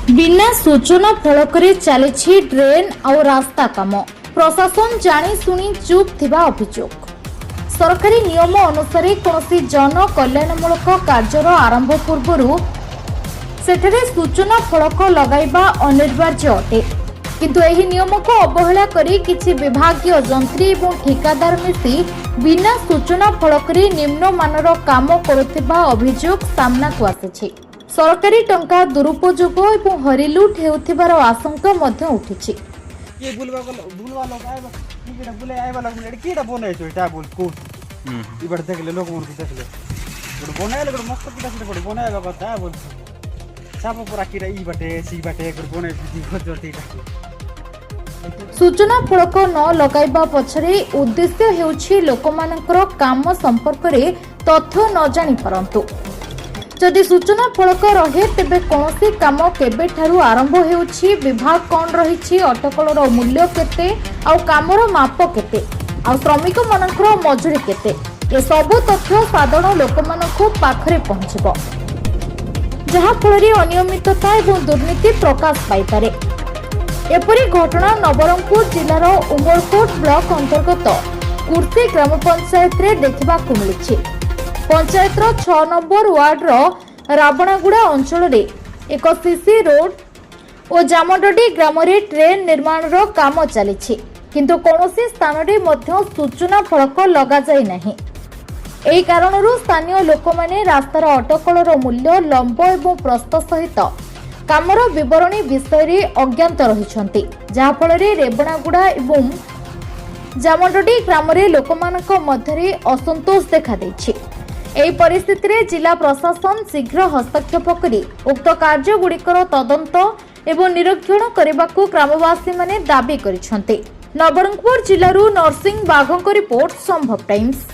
बिना सूचना फलकरे चली ड्रेन और रास्ता काम प्रशासन जानी शुणी चुप थिबा अभियोग। सरकारी नियम अनुसार कौनसी जन कल्याणमूलक कार्यर आरंभ पूर्व सेठरे सूचना फलक लगाइबा अनिवार्य अटे, किंतु एही नियम को अवहेला करी किछि विभागीय जंत्री एवं ठिकादार मिसी बिना सूचना फलकरे निम्न मानर काम करुथिबा अभियोग सामना को आसिछि। सरकारी टंका दुरुपयोग और हरिलुट हेउथिबार आशंका मध्य उठिछि। ये बुलवा लोग आइबा कीड़ा बुले आइबा लग मिले कीड़ा बने छ एटा बोल को ई बड देखले लोग मन को देखले बड बनाएले बड मस्त कीड़ा से बड बनाएबा कथा बोल साप पूरा कीड़ा ई बाटे सी बाटे बड बने दिखो जटीटा। सूचना फलक न लगाइबा पछरे उद्देश्य हेउछि लोकमानकर काम संपर्क रे तथ्य न जानि परंतु जदि सूचना फलक रहे तेबे कौनसी काम केबे ठारू आरंभ हेउछि, विभाग कौन रहिछि, अटकलर मूल्य केते आउ कामर माप केते आउ श्रमिक मानकर मजूरी केते, ए सबु तथ्य साधारण लोकमानकु पाखरे पहुंचिबो, जहा फलरे अनियमितता एवं दुर्नीति प्रकाश पाई पारे। एपरि घटना नवरंगपुर जिल्लार उमरकोट ब्लॉक अंतर्गत कुर्सी ग्राम पंचायत रे देखिबा को मिलिछि। पंचायत 6 नंबर वार्ड रावणागुड़ा अंचल एक सीसी रोड और जामडडी ग्राम ट्रेन निर्माण काम चली, किंतु कौनसी स्थान में सूचना फलक लगा जाय नहीं। एही कारणरू स्थानीय लोक माने रास्तार अटकलर मूल्य, लंब एवं प्रस्थ सहित कामर विवरणी विषय अज्ञात रहिछन्ति, जहा फल रेवणागुड़ा एवं जामडडी ग्राम लोकमानक मध्यरे असंतोष देखा दैछि। एही परिस्थिति रे जिला प्रशासन शीघ्र हस्तक्षेप करी उक्त कार्य गुड़िकर तदंत एवं निरीक्षण करने ग्रामवासी माने दाबी करिसेंति। नवरंगपुर जिल्लारू नरसिंह बाघक रिपोर्ट संभव टाइम्स।